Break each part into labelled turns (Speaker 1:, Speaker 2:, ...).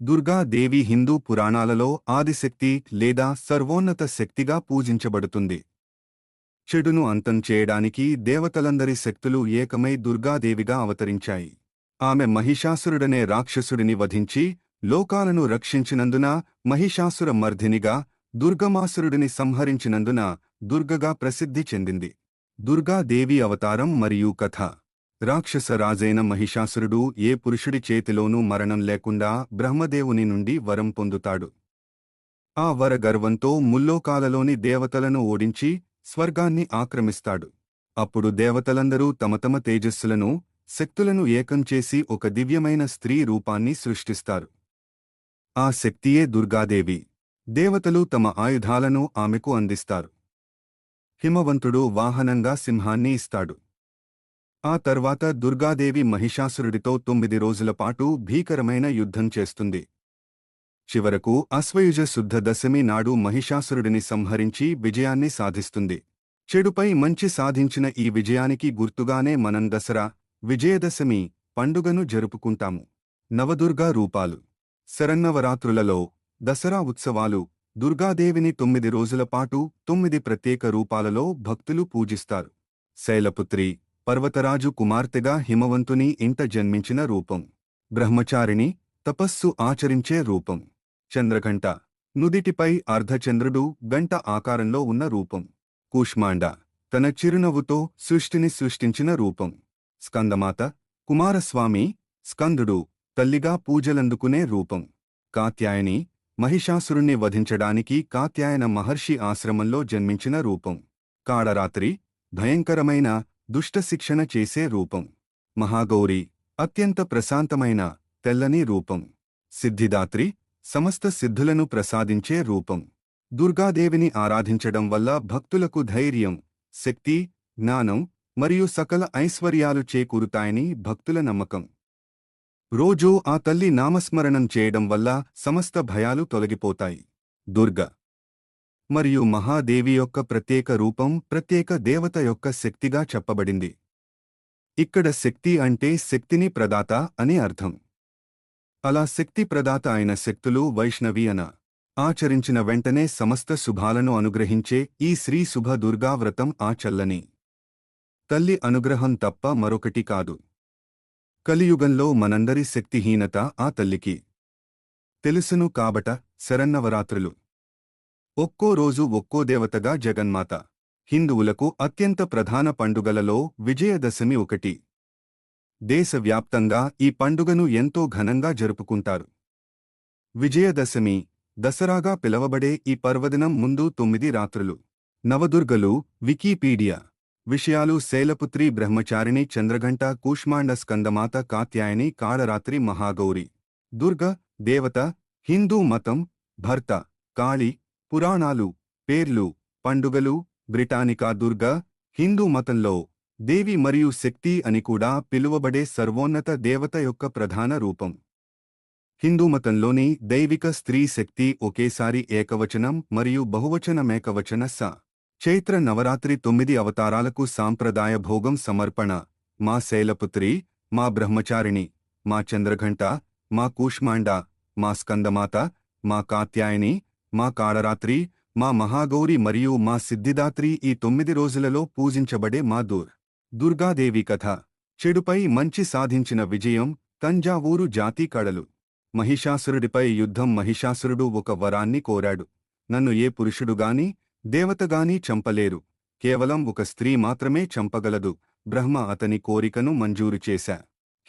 Speaker 1: దుర్గా దేవి హిందూ పురాణాలలో ఆదిశక్తి లేదా సర్వోన్నత శక్తిగా పూజించబడుతుంది. చెడును అంతం చేయడానికి దేవతలందరి శక్తులు ఏకమై దుర్గాదేవిగా అవతరించాయి. ఆమె మహిషాసురుడనే రాక్షసుడిని వధించి లోకాలను రక్షించినందున మహిషాసుర మర్ధినిగా, దుర్గమాసురుడిని సంహరించినందున దుర్గగా ప్రసిద్ధి చెందింది. దుర్గాదేవి అవతారం మరియు కథ. రాక్షస రాజైన మహిషాసురుడు ఏ పురుషుడి చేతిలోనూ మరణం లేకుండా బ్రహ్మదేవుని నుండి వరం పొందుతాడు. ఆ వర గర్వంతో ముల్లోకాలలోని దేవతలను ఓడించి స్వర్గాన్ని ఆక్రమిస్తాడు. అప్పుడు దేవతలందరూ తమ తమ తేజస్సులను, శక్తులను ఏకం చేసి ఒక దివ్యమైన స్త్రీ రూపాన్ని సృష్టిస్తారు. ఆ శక్తియే దుర్గాదేవి. దేవతలు తమ ఆయుధాలను ఆమెకు అందిస్తారు. హిమవంతుడు వాహనంగా సింహాన్ని ఇస్తాడు. ఆ తర్వాత దుర్గాదేవి మహిషాసురుడితో 9 రోజుల పాటు భీకరమైన యుద్ధం చేస్తుంది. చివరకు అశ్వయుజ శుద్ధ దశమి నాడు మహిషాసురుడిని సంహరించి విజయాన్ని సాధిస్తుంది. చెడుపై మంచి సాధించిన ఈ విజయానికి గుర్తుగానే మనం దసరా, విజయదశమి పండుగను జరుపుకుంటాము. నవదుర్గా రూపాలు. శరన్నవరాత్రులలో దసరా ఉత్సవాలు దుర్గాదేవిని 9 రోజుల పాటు 9 ప్రత్యేక రూపాలలో భక్తులు పూజిస్తారు. శైలపుత్రి, పర్వతరాజు కుమార్తెగా హిమవంతుని ఇంట జన్మించిన రూపం. బ్రహ్మచారిణి, తపస్సు ఆచరించే రూపం. చంద్రఘంట, నుదిటిపై అర్ధచంద్రుడు గంట ఆకారంలో ఉన్న రూపం. కూష్మాండ, తన చిరునవ్వుతో సృష్టిని సృష్టించిన రూపం. స్కందమాత, కుమారస్వామి, స్కందుడు, తల్లిగా పూజలందుకునే రూపం. కాత్యాయని, మహిషాసురుణ్ణి వధించడానికి కాత్యాయన మహర్షి ఆశ్రమంలో జన్మించిన రూపం. కాళరాత్రి, భయంకరమైన దుష్టశిక్షణ చేసే రూపం. మహాగౌరి, అత్యంత ప్రశాంతమైన తెల్లని రూపం. సిద్ధిదాత్రి, సమస్త సిద్ధులను ప్రసాదించే రూపం. దుర్గాదేవిని ఆరాధించడం వల్ల భక్తులకు ధైర్యం, శక్తి, జ్ఞానం మరియు సకల ఐశ్వర్యాలు చేకూరుతాయని భక్తుల నమ్మకం. రోజూ ఆ తల్లి నామస్మరణం చేయడం వల్ల సమస్త భయాలు తొలగిపోతాయి. దుర్గ మరియు మహాదేవి యొక్క ప్రత్యేక రూపం ప్రత్యేక దేవత యొక్క శక్తిగా చెప్పబడింది. ఇక్కడ శక్తి అంటే శక్తిని ప్రదాత అని అర్థం. అలా శక్తి ప్రదాత అయిన శక్తులు వైష్ణవి అన ఆచరించిన వెంటనే సమస్త శుభాలను అనుగ్రహించే ఈ శ్రీ శుభ దుర్గా వ్రతం ఆ చల్లని తల్లి అనుగ్రహం తప్ప మరొకటి కాదు. కలియుగంలో మనందరి శక్తిహీనత ఆ తల్లికి తెలుసును కాబట శరన్నవరాత్రులు. ఒక్కో రోజు ఒక్కో దేవతగా జగన్మాత. హిందువులకు అత్యంత ప్రధాన పండుగలలో విజయదశమి ఒకటి. దేశవ్యాప్తంగా ఈ పండుగను ఎంతో ఘనంగా జరుపుకుంటారు. విజయదశమి, దసరాగా పిలవబడే ఈ పర్వదినం ముందు 9 రాత్రులు. నవదుర్గలు. వికీపీడియా. విషయాలు శైలపుత్రి, బ్రహ్మచారిణి, చంద్రఘంట, కూష్మాండ, స్కందమాత, కాత్యాయని, కాళరాత్రి, మహాగౌరి. దుర్గ దేవత. హిందూ మతం. భర్త కాళి. పురాణాలు, పేర్లు, పండుగలు. బ్రిటానికా దుర్గ హిందూ మతంలో దేవి మరియు శక్తి అని కూడా పిలువబడే సర్వోన్నత దేవత యొక్క ప్రధాన రూపం. హిందూమతంలోని దైవిక స్త్రీ శక్తి ఒకేసారి ఏకవచనం మరియు బహువచనమేకవచన స. చైత్ర నవరాత్రి 9 అవతారాలకు సాంప్రదాయ భోగం సమర్పణ. మా శైలపుత్రి, మా బ్రహ్మచారిణి, మా చంద్రఘంట, మా కూష్మాండ, మా స్కందమాత, మా కాత్యాయని, మా కాళరాత్రి, మా మహాగౌరి మరియు మా సిద్ధిదాత్రి ఈ 9 రోజులలో పూజించబడే మా దుర్గాదేవి కథ. చెడుపై మంచి సాధించిన విజయం. తంజావూరు జాతి కళలు. మహిషాసురుడిపై యుద్ధం. మహిషాసురుడు ఒక వరాన్ని కోరాడు. నన్ను ఏ పురుషుడుగాని, దేవతగాని చంపలేరు. కేవలం ఒక స్త్రీ మాత్రమే చంపగలదు. బ్రహ్మ అతని కోరికను మంజూరు చేశా.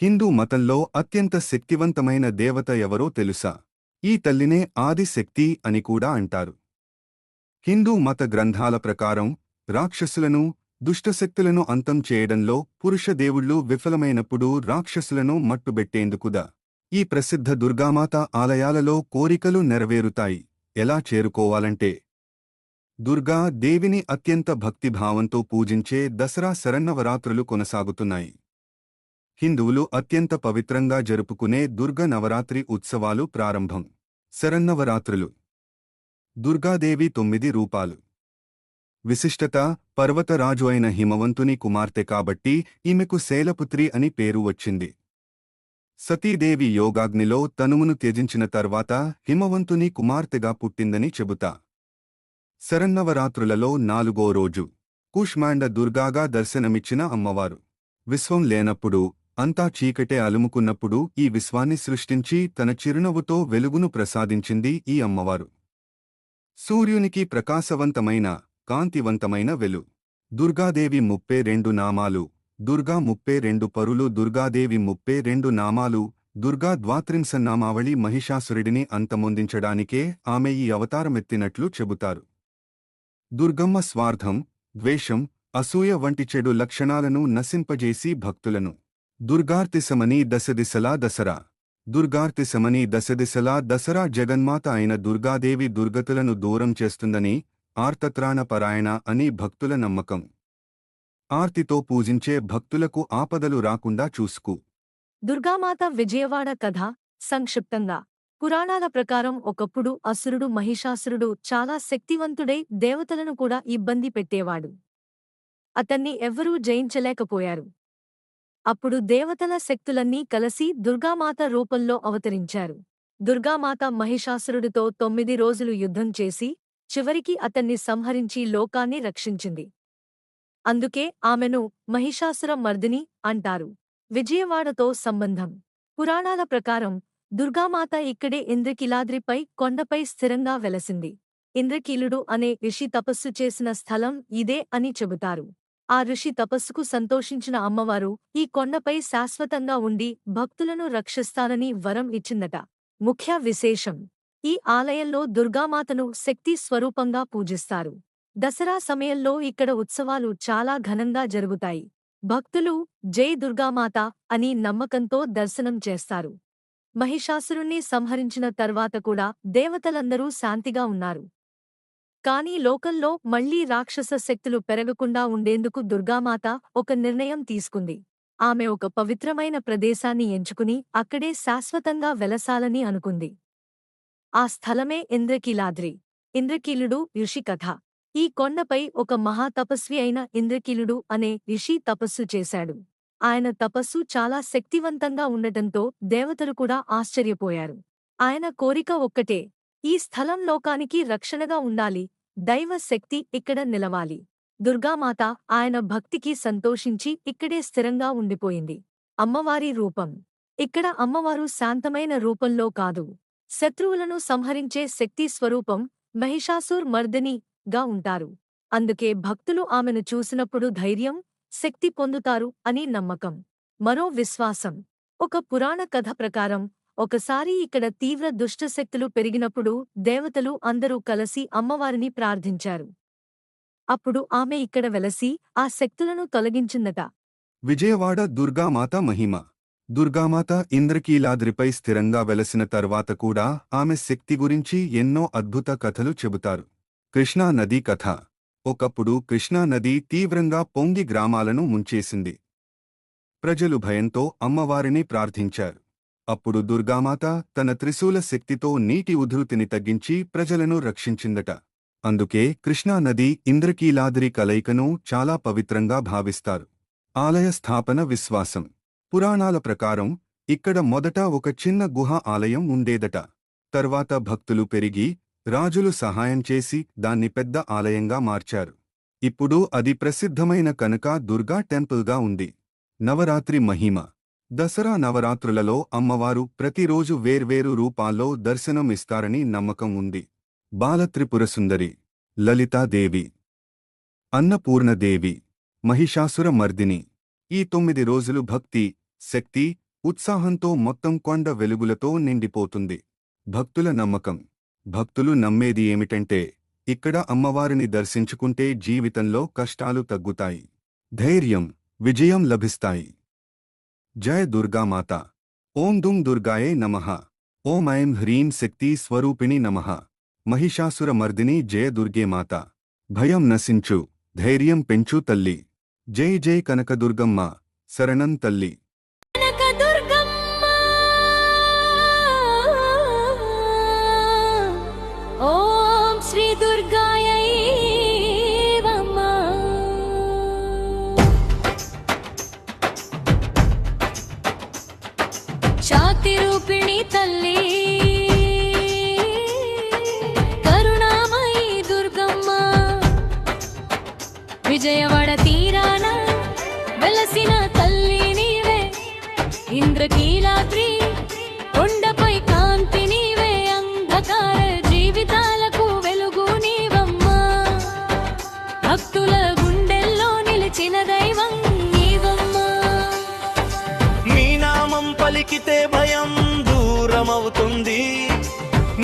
Speaker 1: హిందూ మతంలో అత్యంత శక్తివంతమైన దేవత ఎవరో తెలుసా? ఈ తల్లినే ఆదిశక్తి అని కూడా అంటారు. హిందూ మత గ్రంథాల ప్రకారం రాక్షసులను, దుష్టశక్తులను అంతం చేయడంలో పురుష దేవుళ్ళు విఫలమైనప్పుడు రాక్షసులను మట్టుబెట్టేందుకుదా ఈ ప్రసిద్ధ దుర్గామాత ఆలయాలలో కోరికలు నెరవేరుతాయి. ఎలా చేరుకోవాలంటే దుర్గా దేవిని అత్యంత భక్తిభావంతో పూజించే దసరా శరన్నవరాత్రులు కొనసాగుతున్నాయి. హిందువులు అత్యంత పవిత్రంగా జరుపుకునే దుర్గ నవరాత్రి ఉత్సవాలు ప్రారంభం. శరన్నవరాత్రులు. దుర్గాదేవి 9 రూపాలు. విశిష్టత. పర్వతరాజు అయిన హిమవంతుని కుమార్తె కాబట్టి ఈమెకు శైలపుత్రి అని పేరు వచ్చింది. సతీదేవి యోగాగ్నిలో తనుమును త్యజించిన తర్వాత హిమవంతుని కుమార్తెగా పుట్టిందని చెబుతా. శరన్నవరాత్రులలో 4వ రోజు కూష్మాండ దుర్గాగా దర్శనమిచ్చిన అమ్మవారు. విశ్వం లేనప్పుడు, అంతా చీకటే అలుముకున్నప్పుడు ఈ విశ్వాన్ని సృష్టించి తన చిరునవ్వుతో వెలుగును ప్రసాదించింది ఈ అమ్మవారు. సూర్యునికి ప్రకాశవంతమైన, కాంతివంతమైన వెలు. దుర్గాదేవి 32 నామాలు. దుర్గా 32 పరులు. దుర్గాదేవి 32 నామాలు. దుర్గా ద్వాత్రింశనామావళి. మహిషాసురుడిని అంతమొందించడానికే ఆమె ఈ అవతారమెత్తినట్లు చెబుతారు. దుర్గమ్మ స్వార్థం, ద్వేషం, అసూయ వంటి చెడు లక్షణాలను నశింపజేసి భక్తులను దుర్గార్తిశమని దశదిశలా దసరా. దుర్గార్తిశమని దశదిశలా దసరా. జగన్మాత అయిన దుర్గాదేవి దుర్గతులను దూరం చేస్తుందని, ఆర్తత్రాణపరాయణ అని భక్తుల నమ్మకం. ఆర్తితో పూజించే భక్తులకు ఆపదలు రాకుండా చూసుకు.
Speaker 2: దుర్గామాత విజయవాడ కథ సంక్షిప్తంగా. పురాణాల ప్రకారం ఒకప్పుడు అసురుడు మహిషాసురుడు చాలా శక్తివంతుడై దేవతలను కూడా ఇబ్బంది పెట్టేవాడు. అతన్ని ఎవ్వరూ జయించలేకపోయారు. అప్పుడు దేవతల శక్తులన్నీ కలసి దుర్గామాత రూపంలో అవతరించారు. దుర్గామాత మహిషాసురుడితో 9 రోజులు యుద్ధం చేసి చివరికి అతన్ని సంహరించి లోకాన్ని రక్షించింది. అందుకే ఆమెను మహిషాసుర మర్దిని అంటారు. విజయవాడతో సంబంధం. పురాణాల ప్రకారం దుర్గామాత ఇక్కడే ఇంద్రకీలాద్రిపై కొండపై స్థిరంగా వెలసింది. ఇంద్రకీలుడు అనే ఋషి తపస్సు చేసిన స్థలం ఇదే అని చెబుతారు. ఆ ఋషి తపస్సుకు సంతోషించిన అమ్మవారు ఈ కొండపై శాశ్వతంగా ఉండి భక్తులను రక్షిస్తానని వరం ఇచ్చిందట. ముఖ్య విశేషం: ఈ ఆలయంలో దుర్గామాతను శక్తి స్వరూపంగా పూజిస్తారు. దసరా సమయంలో ఇక్కడ ఉత్సవాలు చాలా ఘనంగా జరుగుతాయి. భక్తులు జై దుర్గామాత అని నమ్మకంతో దర్శనం చేస్తారు. మహిషాసురుణ్ణి సంహరించిన తర్వాత కూడా దేవతలందరూ శాంతిగా ఉన్నారు. కానీ లోకంలో మళ్లీ రాక్షస శక్తులు పెరగకుండా ఉండేందుకు దుర్గామాత ఒక నిర్ణయం తీసుకుంది. ఆమె ఒక పవిత్రమైన ప్రదేశాన్ని ఎంచుకుని అక్కడే శాశ్వతంగా వెలసాలని అనుకుంది. ఆ స్థలమే ఇంద్రకీలాద్రి. ఇంద్రకీలుడు ఋషి కథ. ఈ కొండపై ఒక మహాతపస్వి అయిన ఇంద్రకీలుడు అనే ఋషి తపస్సు చేశాడు. ఆయన తపస్సు చాలా శక్తివంతంగా ఉండటంతో దేవతలు కూడా ఆశ్చర్యపోయారు. ఆయన కోరిక ఒక్కటే: ఈ స్థలం లోకానికి రక్షణగా ఉండాలి, దైవ శక్తి ఇక్కడ నిలవాలి. దుర్గామాత ఆయన భక్తికి సంతోషించి ఇక్కడే స్థిరంగా ఉండిపోయింది. అమ్మవారి రూపం. ఇక్కడ అమ్మవారు శాంతమైన రూపంలో కాదు, శత్రువులను సంహరించే శక్తి స్వరూపం మహిషాసుర్ మర్దిని గా ఉంటారు. అందుకే భక్తులు ఆమెను చూసినప్పుడు ధైర్యం, శక్తి పొందుతారు అని నమ్మకం. మరో విశ్వాసం. ఒక పురాణ కథ ప్రకారం ఒకసారి ఇక్కడ తీవ్ర దుష్టశక్తులు పెరిగినప్పుడు దేవతలు అందరూ కలసి అమ్మవారిని ప్రార్థించారు. అప్పుడు ఆమె ఇక్కడ వెలసి ఆ శక్తులను తొలగించిందట.
Speaker 1: విజయవాడ దుర్గామాత మహిమ. దుర్గామాత ఇంద్రకీలాద్రిపై స్థిరంగా వెలసిన తర్వాత కూడా ఆమె శక్తి గురించి ఎన్నో అద్భుత కథలు చెబుతారు. కృష్ణా నదీ కథ. ఒకప్పుడు కృష్ణా నది తీవ్రంగా పొంగి గ్రామాలను ముంచేసింది. ప్రజలు భయంతో అమ్మవారిని ప్రార్థించారు. అప్పుడు దుర్గామాత తన త్రిశూల శక్తితో నీటి ఉధృతిని తగ్గించి ప్రజలను రక్షించిందట. అందుకే కృష్ణా నది ఇంద్రకీలాద్రి కలయికను చాలా పవిత్రంగా భావిస్తారు. ఆలయ స్థాపన విశ్వాసం. పురాణాల ప్రకారం ఇక్కడ మొదట ఒక చిన్న గుహ ఆలయం ఉండేదట. తర్వాత భక్తులు పెరిగి రాజులు సహాయం చేసి దాన్ని పెద్ద ఆలయంగా మార్చారు. ఇప్పుడు అది ప్రసిద్ధమైన కనక దుర్గా టెంపుల్గా ఉంది. నవరాత్రి మహిమ. దసరా నవరాత్రులలో అమ్మవారు ప్రతిరోజు వేర్వేరు రూపాల్లో దర్శనం ఇస్తారని నమ్మకం ఉంది. బాలత్రిపురసుందరి, లలితాదేవి, అన్నపూర్ణదేవి, మహిషాసుర మర్దిని. ఈ 9 రోజులు భక్తి, శక్తి, ఉత్సాహంతో మొత్తం కొండ వెలుగులతో నిండిపోతుంది. భక్తుల నమ్మకం. భక్తులు నమ్మేది ఏమిటంటే ఇక్కడ అమ్మవారిని దర్శించుకుంటే జీవితంలో కష్టాలు తగ్గుతాయి, ధైర్యం, విజయం లభిస్తాయి. జయ దుర్గామాత. ఓం దుం దుర్గాయే నమః. ఓం ఐం హ్రీం శక్తి స్వరూపిణి నమః. మహిషాసుర మర్దిని జయ దుర్గేమాత. భయం నశించు, ధైర్యం పెంచు తల్లి. జై జై కనకదుర్గమ్మ, శరణం తల్లి.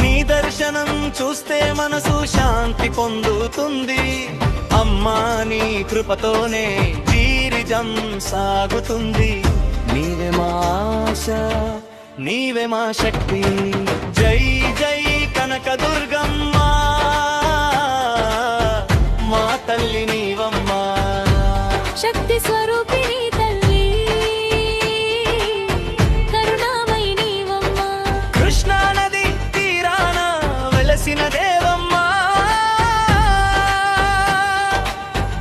Speaker 3: నీ దర్శనం చూస్తే మనసు శాంతి పొందుతుంది. అమ్మా నీ కృపతోనే జీవితం సాగుతుంది. నీవే మా ఆశ, నీవే మా శక్తి. జై జై కనకదుర్గమ్మ, మా తల్లి నీవమ్మా.
Speaker 2: శక్తి స్వరూపిణి తల్లి, కరుణామయి నీవమ్మా.
Speaker 3: కృష్ణా నది తీరాన వెలసిన దేవమ్మ,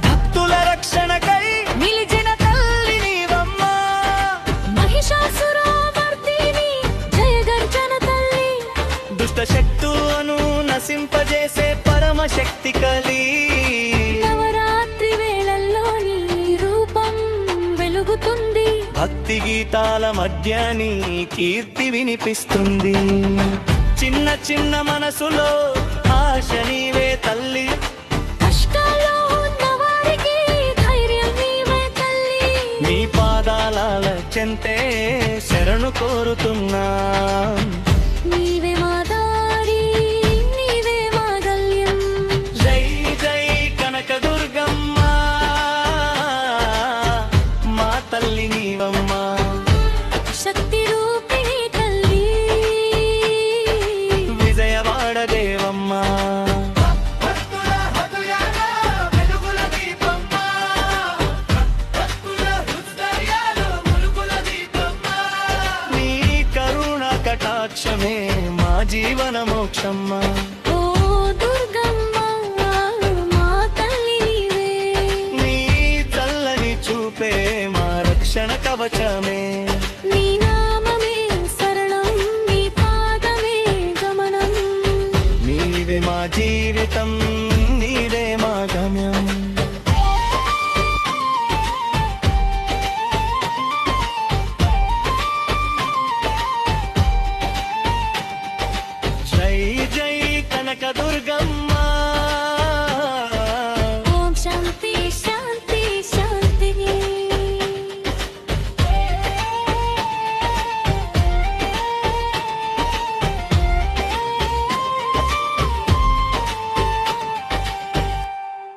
Speaker 3: భక్తుల రక్షణకై
Speaker 2: నిలిచిన తల్లి
Speaker 3: నీవమ్మా.
Speaker 2: మహిషాసురమర్దిని జయగర్జన తల్లి,
Speaker 3: దుష్ట శక్తులను నశింపజేసే పరమశక్తి కలి.
Speaker 2: నవరాత్రి వేళల్లో నీ రూపం వెలుగుతుంది.
Speaker 3: భక్తి గీతాల మధ్య నీ కీర్తి వినిపిస్తుంది. చిన్న చిన్న మనసులో ఆశ నీవే తల్లి.
Speaker 2: కష్టాల్లో ఉన్న వారికి ధైర్యం నీవే తల్లి.
Speaker 3: నీ పాదాల చెంతే శరణు కోరుతున్నా.
Speaker 2: నీవే మా దారి, నీవే మా గల్యం.
Speaker 3: జై జై కనకదుర్గమ్మ, మా తల్లి నీవమ్మా.
Speaker 2: శక్తి రూపిణి తల్లి,
Speaker 3: విజయవాడ దేవమ్మ. నీ కరుణ కటాక్షమే మా జీవన మోక్షమ్మ.
Speaker 2: ఓ దుర్గమ్మ, మా తల్లి నీవే.
Speaker 3: నీ చల్లని చూపే మా రక్షణ కవచమే.
Speaker 2: నీ నామమే శరణం, నీ పాదమే గమనం.
Speaker 3: నీవే మా జీవితం, నీవే మా గమ్యం. జై జై కనకదుర్గమ్మ,